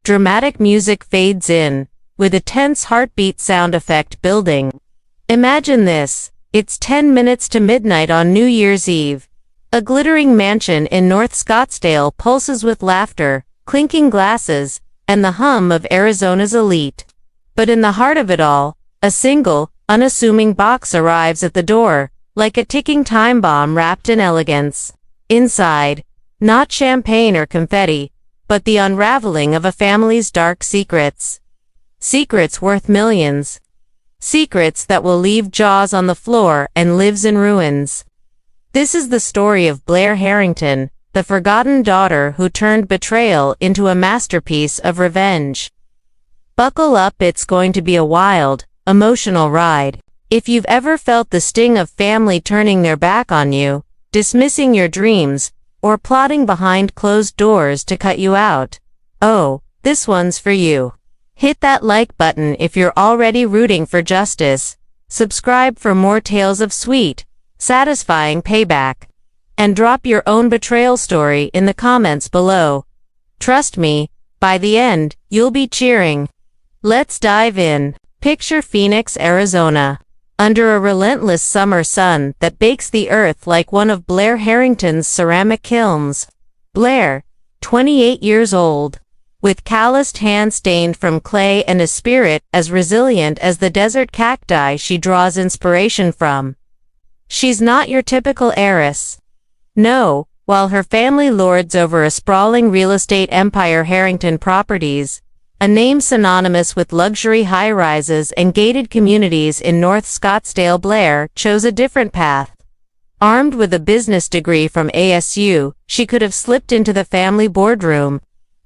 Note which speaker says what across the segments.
Speaker 1: Dramatic music fades in, with a tense heartbeat sound effect building. Imagine this. It's 10 minutes to midnight on New Year's Eve. A glittering mansion in North Scottsdale pulses with laughter, clinking glasses, and the hum of Arizona's elite. But in the heart of it all, a single, unassuming box arrives at the door, like a ticking time bomb wrapped in elegance. Inside, not champagne or confetti, but the unraveling of a family's dark secrets. Secrets worth millions. Secrets that will leave jaws on the floor and lives in ruins. This is the story of Blair Harrington, the forgotten daughter who turned betrayal into a masterpiece of revenge. Buckle up, it's going to be a wild, emotional ride. If you've ever felt the sting of family turning their back on you, dismissing your dreams, or plotting behind closed doors to cut you out, oh, this one's for you. Hit that like button if you're already rooting for justice. Subscribe for more tales of sweet, satisfying payback. And drop your own betrayal story in the comments below. Trust me, by the end, you'll be cheering. Let's dive in. Picture Phoenix, Arizona. Under a relentless summer sun that bakes the earth like one of Blair Harrington's ceramic kilns. Blair, 28 years old. With calloused hands stained from clay and a spirit as resilient as the desert cacti she draws inspiration from. She's not your typical heiress. No, while her family lords over a sprawling real estate empire, Harrington Properties, a name synonymous with luxury high-rises and gated communities in North Scottsdale, Blair chose a different path. Armed with a business degree from ASU, she could have slipped into the family boardroom.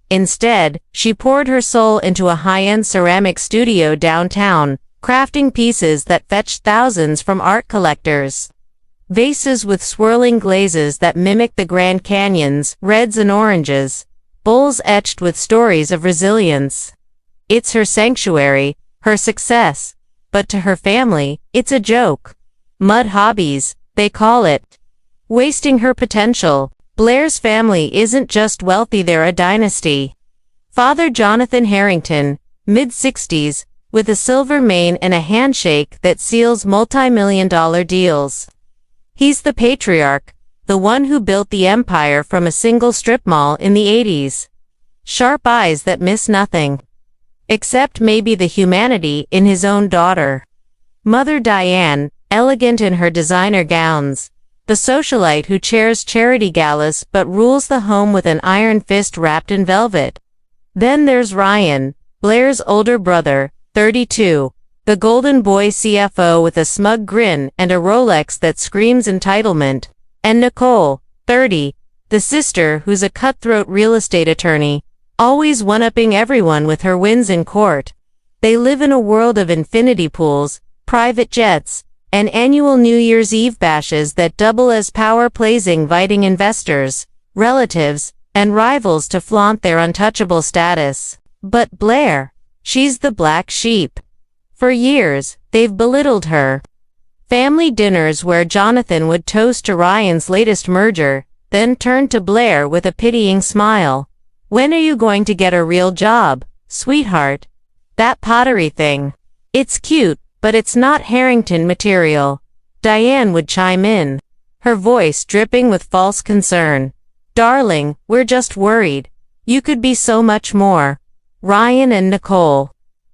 Speaker 1: Instead, she poured her soul into a high-end ceramic studio downtown, crafting pieces that fetched thousands from art collectors. Vases with swirling glazes that mimic the Grand Canyon's reds and oranges, bowls etched with stories of resilience. It's her sanctuary, her success, but to her family, it's a joke. Mud hobbies, they call it. Wasting her potential. Blair's family isn't just wealthy, they're a dynasty. Father Jonathan Harrington, mid-60s, with a silver mane and a handshake that seals multi-million-dollar deals. He's the patriarch, the one who built the empire from a single strip mall in the 80s. Sharp eyes that miss nothing. Except maybe the humanity in his own daughter. Mother Diane, elegant in her designer gowns. The socialite who chairs charity galas but rules the home with an iron fist wrapped in velvet. Then there's Ryan, Blair's older brother, 32, the golden boy CFO with a smug grin and a Rolex that screams entitlement. And Nicole, 30, the sister who's a cutthroat real estate attorney, always one-upping everyone with her wins in court. They live in a world of infinity pools, private jets, and annual New Year's Eve bashes that double as power plays, inviting investors, relatives, and rivals to flaunt their untouchable status. But Blair, she's the black sheep. For years, they've belittled her. Family dinners where Jonathan would toast to Ryan's latest merger, then turn to Blair with a pitying smile. When are you going to get a real job, sweetheart? That pottery thing. It's cute, but it's not Harrington material. Diane would chime in, her voice dripping with false concern. Darling, we're just worried. You could be so much more. Ryan and Nicole.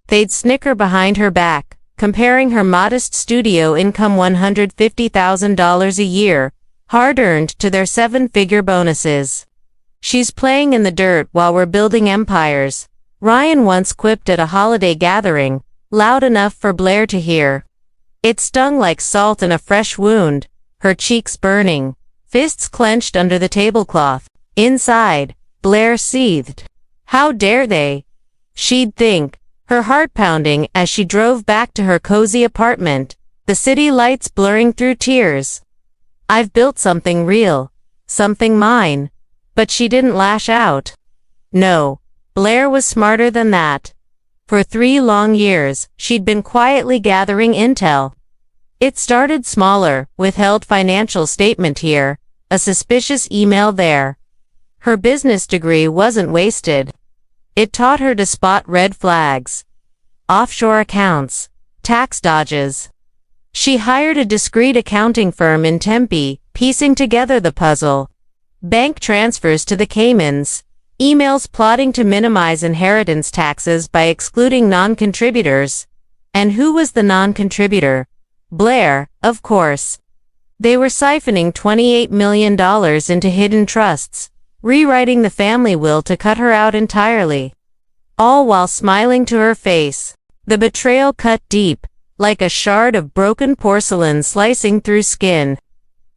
Speaker 1: They'd snicker behind her back, comparing her modest studio income, $150,000 a year, hard-earned, to their seven-figure bonuses. She's playing in the dirt while we're building empires, Ryan once quipped at a holiday gathering, loud enough for Blair to hear. It stung like salt in a fresh wound, her cheeks burning, fists clenched under the tablecloth. Inside, Blair seethed. How dare they? She'd think, her heart pounding as she drove back to her cozy apartment, the city lights blurring through tears. I've built something real, something mine. But she didn't lash out. No, Blair was smarter than that. For 3 long years, she'd been quietly gathering intel. It started smaller, withheld financial statement here, a suspicious email there. Her business degree wasn't wasted. It taught her to spot red flags, offshore accounts, tax dodges. She hired a discreet accounting firm in Tempe, piecing together the puzzle. Bank transfers to the Caymans, emails plotting to minimize inheritance taxes by excluding non-contributors. And who was the non-contributor? Blair, of course. They were siphoning $28 million into hidden trusts, rewriting the family will to cut her out entirely. All while smiling to her face. The betrayal cut deep, like a shard of broken porcelain slicing through skin.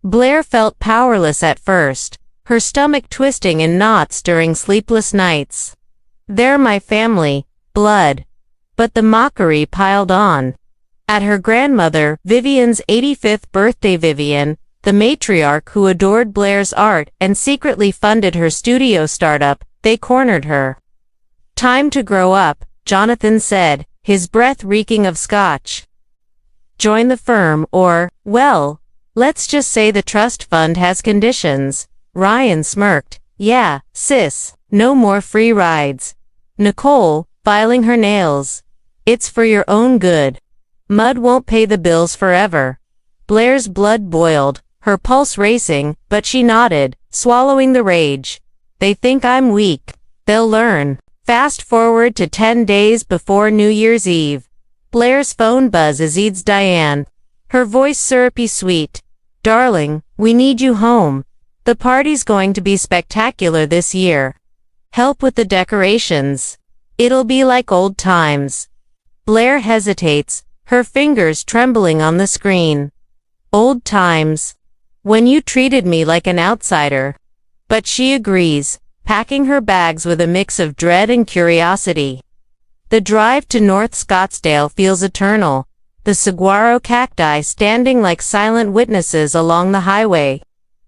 Speaker 1: Blair felt powerless at first, her stomach twisting in knots during sleepless nights. They're my family, blood. But the mockery piled on. At her grandmother, Vivian's 85th birthday, Vivian, the matriarch who adored Blair's art and secretly funded her studio startup, they cornered her. Time to grow up, Jonathan said, his breath reeking of scotch. Join the firm or, well, let's just say the trust fund has conditions. Ryan smirked. Yeah, sis, no more free rides. Nicole, filing her nails. It's for your own good. Mud won't pay the bills forever. Blair's blood boiled, her pulse racing, but she nodded, swallowing the rage. They think I'm weak. They'll learn. Fast forward to 10 days before New Year's Eve. Blair's phone buzzes. It's Diane. Her voice syrupy sweet. Darling, we need you home. The party's going to be spectacular this year. Help with the decorations. It'll be like old times. Blair hesitates, her fingers trembling on the screen. Old times. When you treated me like an outsider. But she agrees, packing her bags with a mix of dread and curiosity. The drive to North Scottsdale feels eternal, the saguaro cacti standing like silent witnesses along the highway.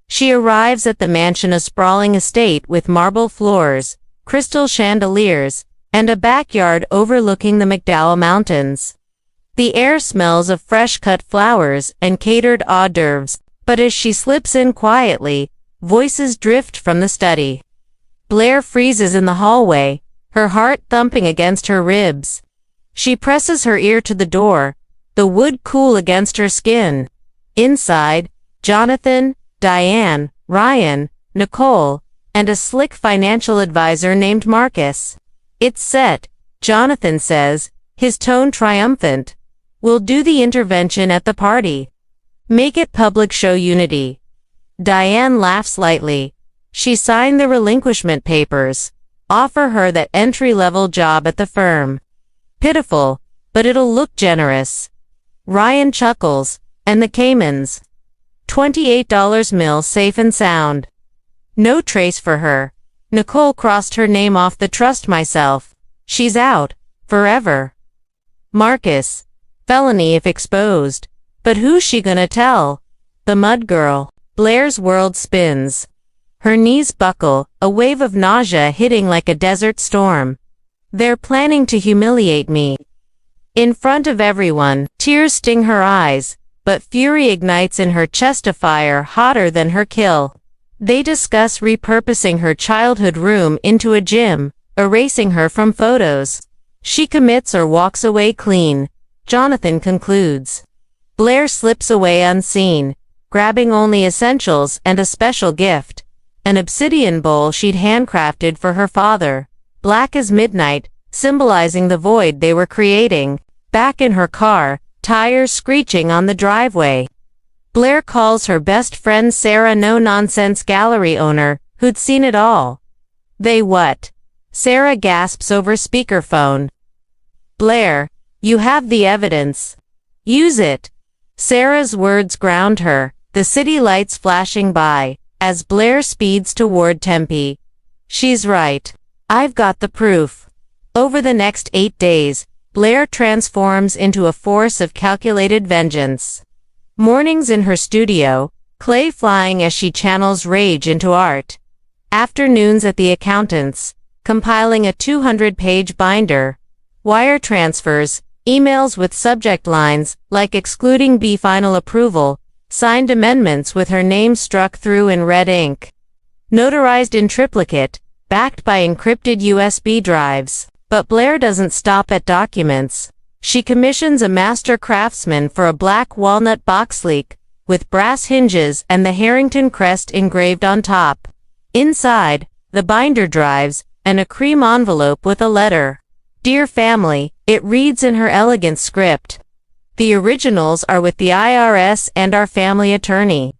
Speaker 1: She arrives at the mansion, a sprawling estate with marble floors, crystal chandeliers, and a backyard overlooking the McDowell Mountains. The air smells of fresh-cut flowers and catered hors d'oeuvres, but as she slips in quietly, voices drift from the study. Blair freezes in the hallway, her heart thumping against her ribs. She presses her ear to the door, the wood cool against her skin. Inside, Jonathan, Diane, Ryan, Nicole, and a slick financial advisor named Marcus. It's set, Jonathan says, his tone triumphant. We'll do the intervention at the party. Make it public, show unity. Diane laughs lightly. She signed the relinquishment papers. Offer her that entry-level job at the firm. Pitiful, but it'll look generous. Ryan chuckles, and the Caymans. $28 mil safe and sound. No trace for her. Nicole crossed her name off the trust myself. She's out. Forever. Marcus. Felony if exposed. But who's she gonna tell? The mud girl. Blair's world spins. Her knees buckle, a wave of nausea hitting like a desert storm. They're planning to humiliate me. In front of everyone, tears sting her eyes, but fury ignites in her chest, a fire hotter than her kill. They discuss repurposing her childhood room into a gym, erasing her from photos. She commits or walks away clean, Jonathan concludes. Blair slips away unseen, grabbing only essentials and a special gift. An obsidian bowl she'd handcrafted for her father, black as midnight, symbolizing the void they were creating. Back in her car, tires screeching on the driveway. Blair calls her best friend Sarah, no-nonsense gallery owner, who'd seen it all. They what? Sarah gasps over speakerphone. Blair, you have the evidence. Use it. Sarah's words ground her, the city lights flashing by, as Blair speeds toward Tempe. She's right. I've got the proof. Over the next 8 days, Blair transforms into a force of calculated vengeance. Mornings in her studio, clay flying as she channels rage into art. Afternoons at the accountant's, compiling a 200-page binder. Wire transfers, emails with subject lines, like excluding B final approval, signed amendments with her name struck through in red ink. Notarized in triplicate, backed by encrypted USB drives. But Blair doesn't stop at documents. She commissions a master craftsman for a black walnut box leak, with brass hinges and the Harrington crest engraved on top. Inside, the binder drives, and a cream envelope with a letter. Dear family, it reads in her elegant script. The originals are with the IRS and our family attorney.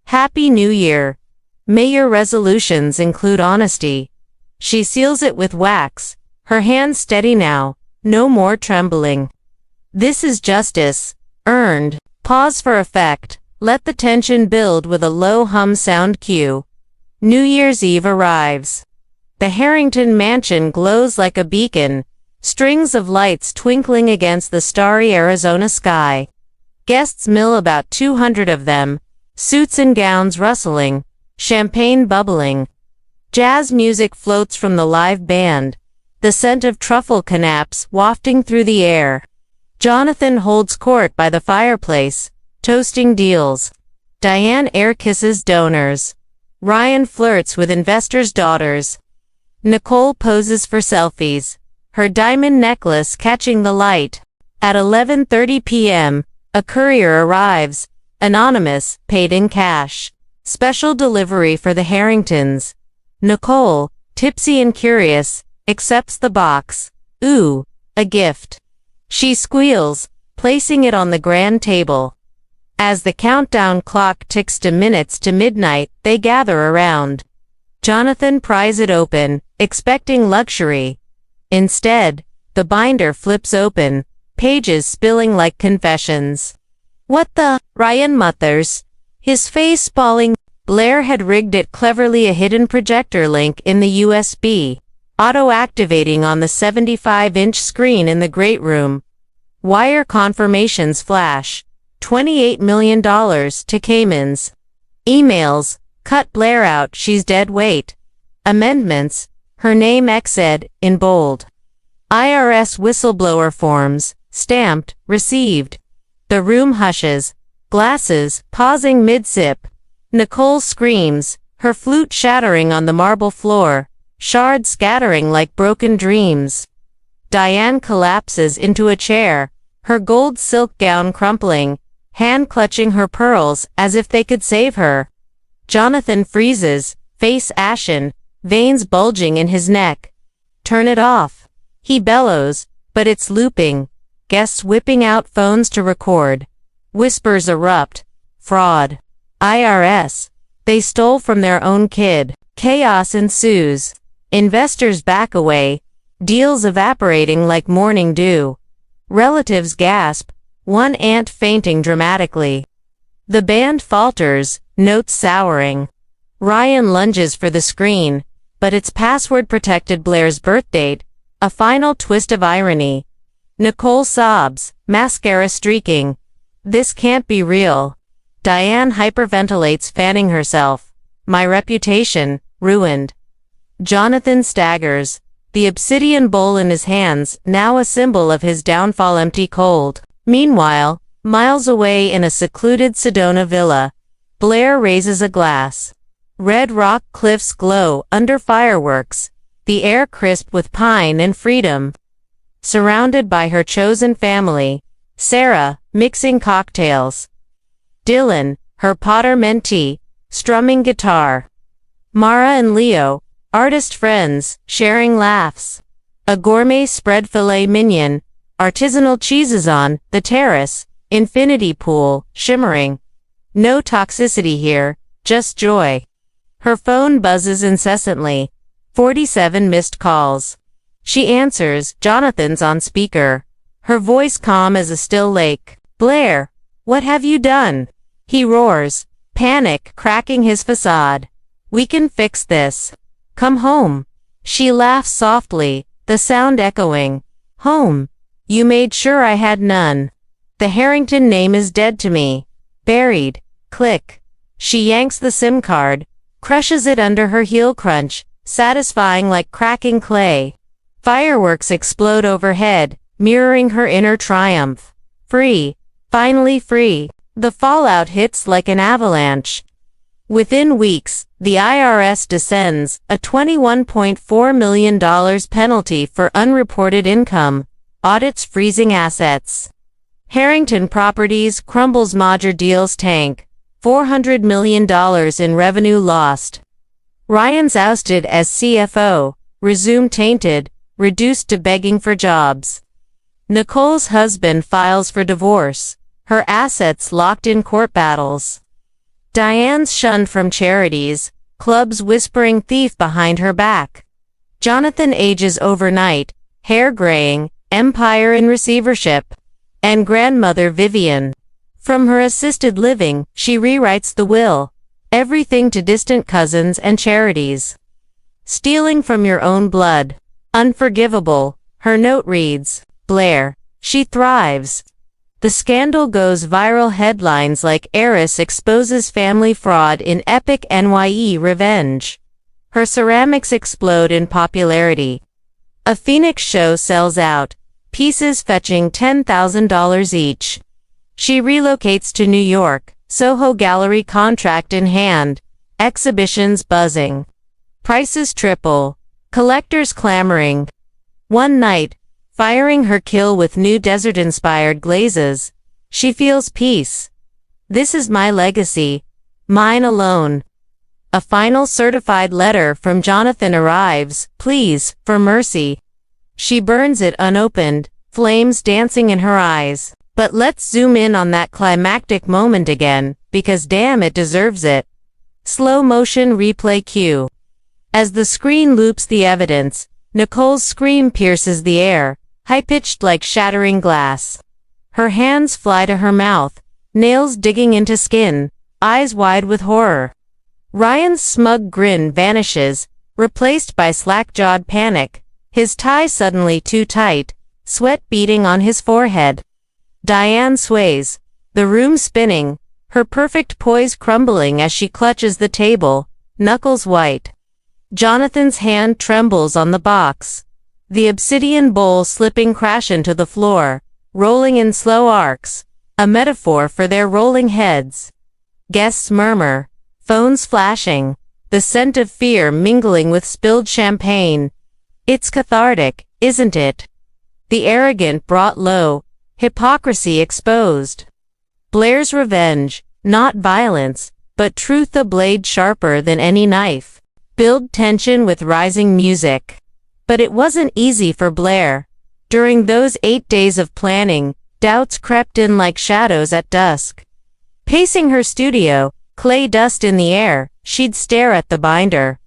Speaker 1: Happy New Year. May your resolutions include honesty. She seals it with wax, her hands steady now, no more trembling. This is justice, earned. Pause for effect, let the tension build with a low hum sound cue. New Year's Eve arrives. The Harrington mansion glows like a beacon, strings of lights twinkling against the starry Arizona sky. Guests mill about 200 of them, suits and gowns rustling, champagne bubbling. Jazz music floats from the live band, the scent of truffle canapes wafting through the air. Jonathan holds court by the fireplace, toasting deals. Diane air kisses donors. Ryan flirts with investors' daughters. Nicole poses for selfies, her diamond necklace catching the light. At 11:30 p.m., a courier arrives, anonymous, paid in cash. Special delivery for the Harringtons. Nicole, tipsy and curious, accepts the box. Ooh, a gift. She squeals, placing it on the grand table. As the countdown clock ticks to minutes to midnight, they gather around. Jonathan pries it open, expecting luxury. Instead, the binder flips open, pages spilling like confessions. What the? Ryan mutters, his face falling. Blair had rigged it cleverly, a hidden projector link in the USB, auto-activating on the 75-inch screen in the great room. Wire confirmations flash. $28 million to Caymans. Emails, cut Blair out, she's dead weight. Amendments, her name XED, in bold. IRS whistleblower forms, stamped, received. The room hushes. Glasses, pausing mid-sip. Nicole screams, her flute shattering on the marble floor, shards scattering like broken dreams. Diane collapses into a chair, her gold silk gown crumpling, hand clutching her pearls as if they could save her. Jonathan freezes, face ashen, veins bulging in his neck. Turn it off. He bellows, but it's looping. Guests whipping out phones to record. Whispers erupt. Fraud. IRS. They stole from their own kid. Chaos ensues. Investors back away. Deals evaporating like morning dew. Relatives gasp, one aunt fainting dramatically. The band falters, notes souring. Ryan lunges for the screen, but it's password-protected. Blair's birthdate, a final twist of irony. Nicole sobs, mascara streaking. This can't be real. Diane hyperventilates, fanning herself. My reputation, ruined. Jonathan staggers, the obsidian bowl in his hands, now a symbol of his downfall, empty cold. Meanwhile, miles away in a secluded Sedona villa, Blair raises a glass. Red rock cliffs glow under fireworks, the air crisp with pine and freedom. Surrounded by her chosen family, Sarah, mixing cocktails. Dylan, her Potter mentee, strumming guitar. Mara and Leo, artist friends, sharing laughs. A gourmet spread filet mignon, artisanal cheeses on the terrace, infinity pool, shimmering. No toxicity here, just joy. Her phone buzzes incessantly. 47 missed calls. She answers, Jonathan's on speaker. Her voice calm as a still lake. Blair, what have you done? He roars, panic cracking his facade. We can fix this. Come home. She laughs softly, the sound echoing. Home. You made sure I had none. The Harrington name is dead to me. Buried. Click. She yanks the SIM card, crushes it under her heel crunch, satisfying like cracking clay. Fireworks explode overhead, mirroring her inner triumph. Free. Finally free. The fallout hits like an avalanche. Within weeks, the IRS descends a $21.4 million penalty for unreported income, audits freezing assets. Harrington Properties crumbles merger deals tank, $400 million in revenue lost. Ryan's ousted as CFO, resume tainted, reduced to begging for jobs. Nicole's husband files for divorce, her assets locked in court battles. Diane's shunned from charities, clubs whispering thief behind her back. Jonathan ages overnight, hair graying, empire in receivership. And grandmother Vivian. From her assisted living, she rewrites the will. Everything to distant cousins and charities. Stealing from your own blood. Unforgivable, her note reads. Blair. She thrives. The scandal goes viral, headlines like heiress exposes family fraud in epic NYE revenge. Her ceramics explode in popularity. A Phoenix show sells out, pieces fetching $10,000 each. She relocates to New York, Soho Gallery contract in hand, exhibitions buzzing. Prices triple, collectors clamoring. One night, firing her kill with new desert-inspired glazes, she feels peace. This is my legacy, mine alone. A final certified letter from Jonathan arrives, pleas for mercy. She burns it unopened, flames dancing in her eyes. But let's zoom in on that climactic moment again, because damn it deserves it. Slow motion replay cue. As the screen loops the evidence, Nicole's scream pierces the air, high-pitched like shattering glass. Her hands fly to her mouth, nails digging into skin, eyes wide with horror. Ryan's smug grin vanishes, replaced by slack-jawed panic, his tie suddenly too tight, sweat beading on his forehead. Diane sways, the room spinning, her perfect poise crumbling as she clutches the table, knuckles white. Jonathan's hand trembles on the box. The obsidian bowl slipping crash into the floor, rolling in slow arcs, a metaphor for their rolling heads. Guests murmur, phones flashing, the scent of fear mingling with spilled champagne. It's cathartic, isn't it? The arrogant brought low, hypocrisy exposed. Blair's revenge, not violence, but truth, a blade sharper than any knife. Build tension with rising music. But it wasn't easy for Blair. During those 8 days of planning, doubts crept in like shadows at dusk. Pacing her studio, clay dust in the air, she'd stare at the binder.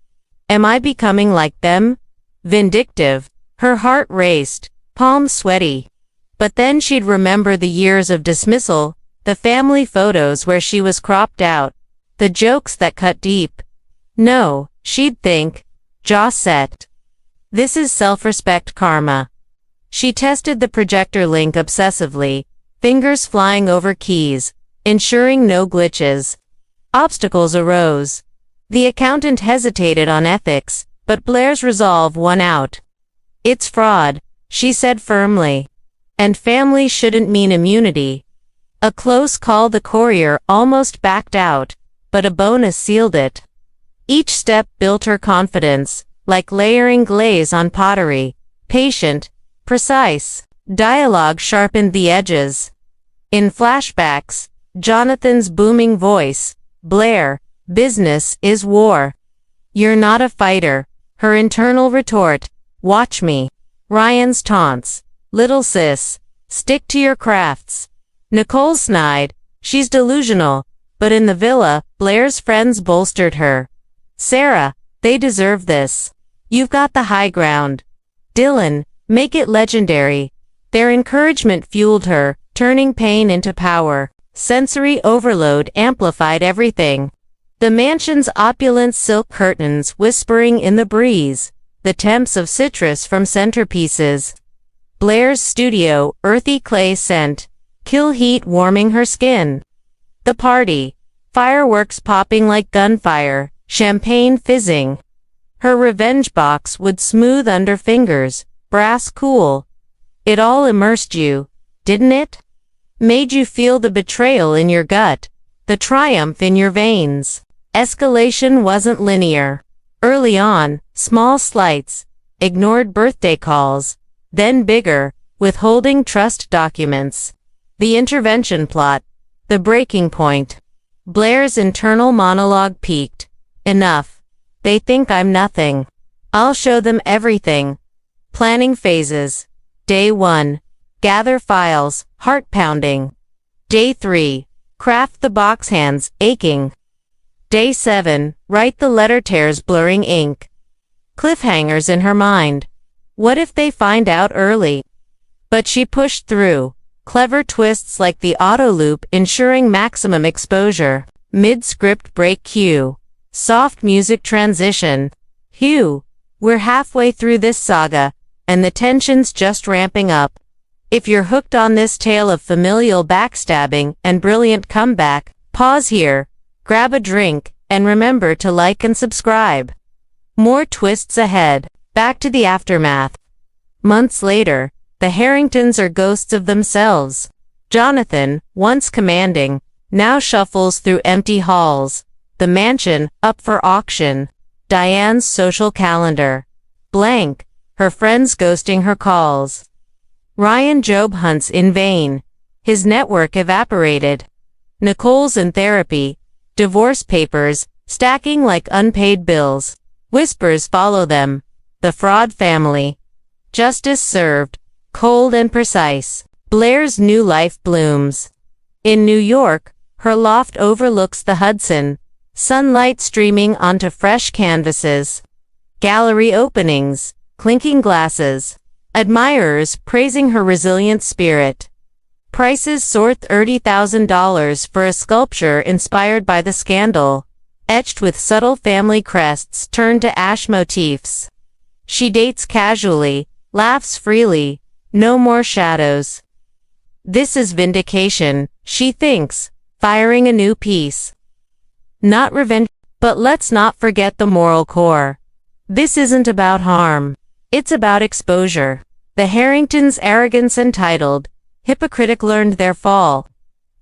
Speaker 1: Am I becoming like them? Vindictive. Her heart raced, palms sweaty. But then she'd remember the years of dismissal, the family photos where she was cropped out, the jokes that cut deep. No, she'd think, jaw set. This is self-respect karma. She tested the projector link obsessively, fingers flying over keys, ensuring no glitches. Obstacles arose. The accountant hesitated on ethics, but Blair's resolve won out. It's fraud, she said firmly. And family shouldn't mean immunity. A close call, the courier almost backed out, but a bonus sealed it. Each step built her confidence, like layering glaze on pottery, patient, precise. Dialogue sharpened the edges. In flashbacks, Jonathan's booming voice, Blair, business is war. You're not a fighter. Her internal retort, watch me. Ryan's taunts, little sis, stick to your crafts. Nicole snide, she's delusional, but in the villa, Blair's friends bolstered her. Sarah, they deserve this. You've got the high ground. Dylan, make it legendary. Their encouragement fueled her, turning pain into power. Sensory overload amplified everything. The mansion's opulent silk curtains whispering in the breeze, the temps of citrus from centerpieces. Blair's studio, earthy clay scent, kill heat warming her skin. The party, fireworks popping like gunfire, champagne fizzing. Her revenge box would smooth under fingers, brass cool. It all immersed you, didn't it? Made you feel the betrayal in your gut, the triumph in your veins. Escalation wasn't linear. Early on, small slights, ignored birthday calls, then bigger, withholding trust documents. The intervention plot, the breaking point. Blair's internal monologue peaked. Enough. They think I'm nothing. I'll show them everything. Planning phases. Day 1. Gather files, heart pounding. Day 3. Craft the box hands, aching. Day 7. Write the letter tears, blurring ink. Cliffhangers in her mind. What if they find out early? But she pushed through. Clever twists like the auto loop ensuring maximum exposure. Mid-script break cue. Soft music transition. Phew. We're halfway through this saga, and the tension's just ramping up. If you're hooked on this tale of familial backstabbing and brilliant comeback, pause here, grab a drink, and remember to like and subscribe. More twists ahead. Back to the aftermath. Months later, the Harringtons are ghosts of themselves. Jonathan, once commanding, now shuffles through empty halls. The mansion, up for auction. Diane's social calendar. Blank, her friends ghosting her calls. Ryan job hunts in vain. His network evaporated. Nicole's in therapy. Divorce papers, stacking like unpaid bills. Whispers follow them. The fraud family. Justice served. Cold and precise. Blair's new life blooms. In New York, her loft overlooks the Hudson. Sunlight streaming onto fresh canvases. Gallery openings. Clinking glasses. Admirers praising her resilient spirit. Prices soar $30,000 for a sculpture inspired by the scandal, etched with subtle family crests turned to ash motifs. She dates casually, laughs freely, no more shadows. This is vindication, she thinks, firing a new piece. Not revenge, but let's not forget the moral core. This isn't about harm. It's about exposure. The Harringtons' arrogance entitled, hypocritic learned their fall.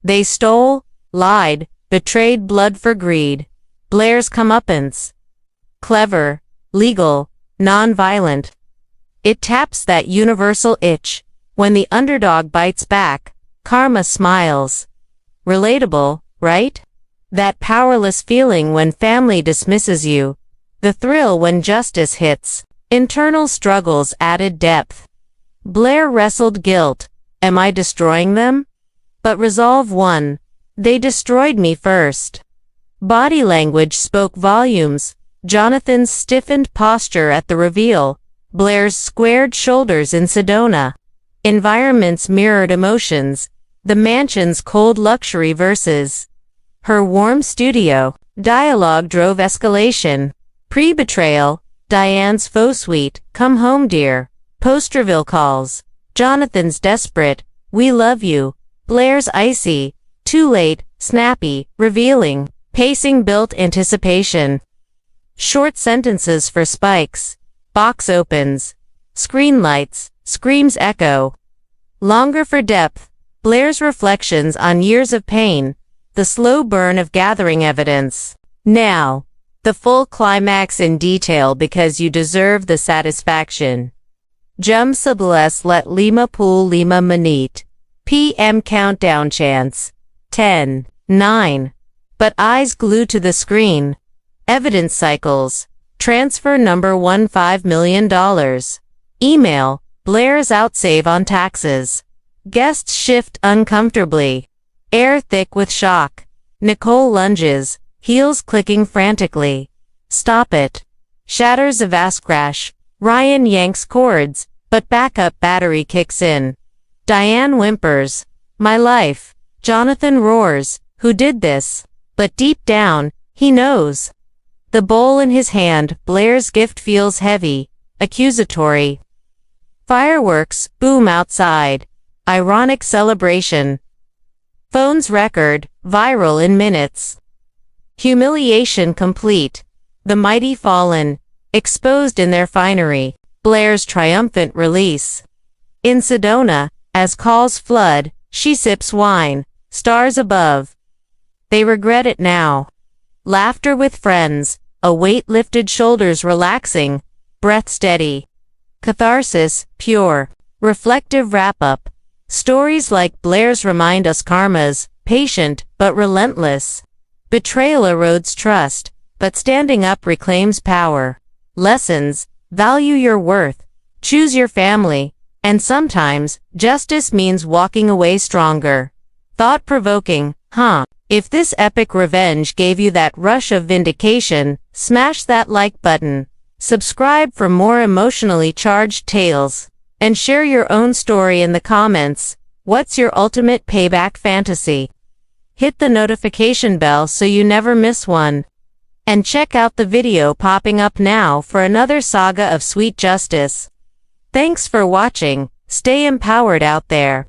Speaker 1: They stole, lied, betrayed blood for greed. Blair's comeuppance. Clever, legal, non-violent. It taps that universal itch. When the underdog bites back, karma smiles. Relatable, right? That powerless feeling when family dismisses you. The thrill when justice hits. Internal struggles added depth. Blair wrestled guilt. Am I destroying them? But resolve won. They destroyed me first. Body language spoke volumes. Jonathan's stiffened posture at the reveal. Blair's squared shoulders in Sedona. Environments mirrored emotions. The mansion's cold luxury versus her warm studio. Dialogue drove escalation. Pre-betrayal. Diane's faux suite. Come home, dear. Post-reveal calls. Jonathan's desperate. We love you. Blair's icy. Too late. Snappy. Revealing. Pacing built anticipation. Short sentences for spikes. Box opens. Screen lights. Screams echo. Longer for depth. Blair's reflections on years of pain. The slow burn of gathering evidence. Now, the full climax in detail because you deserve the satisfaction. Jum Sables let Lima Pool Lima Manit. PM countdown chance. 10, 9. But eyes glued to the screen. Evidence cycles. Transfer number $15 million. Email. Blair's outsave on taxes. Guests shift uncomfortably. Air thick with shock. Nicole lunges, heels clicking frantically. Stop it. Shatters a vast crash. Ryan yanks cords, but backup battery kicks in. Diane whimpers. My life. Jonathan roars. Who did this? But deep down, he knows. The bowl in his hand, Blair's gift feels heavy, accusatory. Fireworks boom outside. Ironic celebration. Phone's record, viral in minutes. Humiliation complete. The mighty fallen, exposed in their finery. Blair's triumphant release. In Sedona, as calls flood, she sips wine, stars above. They regret it now. Laughter with friends, a weight lifted, shoulders relaxing, breath steady. Catharsis, pure. Reflective wrap-up. Stories like Blair's remind us karma's patient but relentless. Betrayal erodes trust, but standing up reclaims power. Lessons, value your worth, choose your family, and sometimes, justice means walking away stronger. Thought-provoking, huh? If this epic revenge gave you that rush of vindication, smash that like button. Subscribe for more emotionally charged tales. And share your own story in the comments. What's your ultimate payback fantasy? Hit the notification bell so you never miss one. And check out the video popping up now for another saga of sweet justice. Thanks for watching. Stay empowered out there.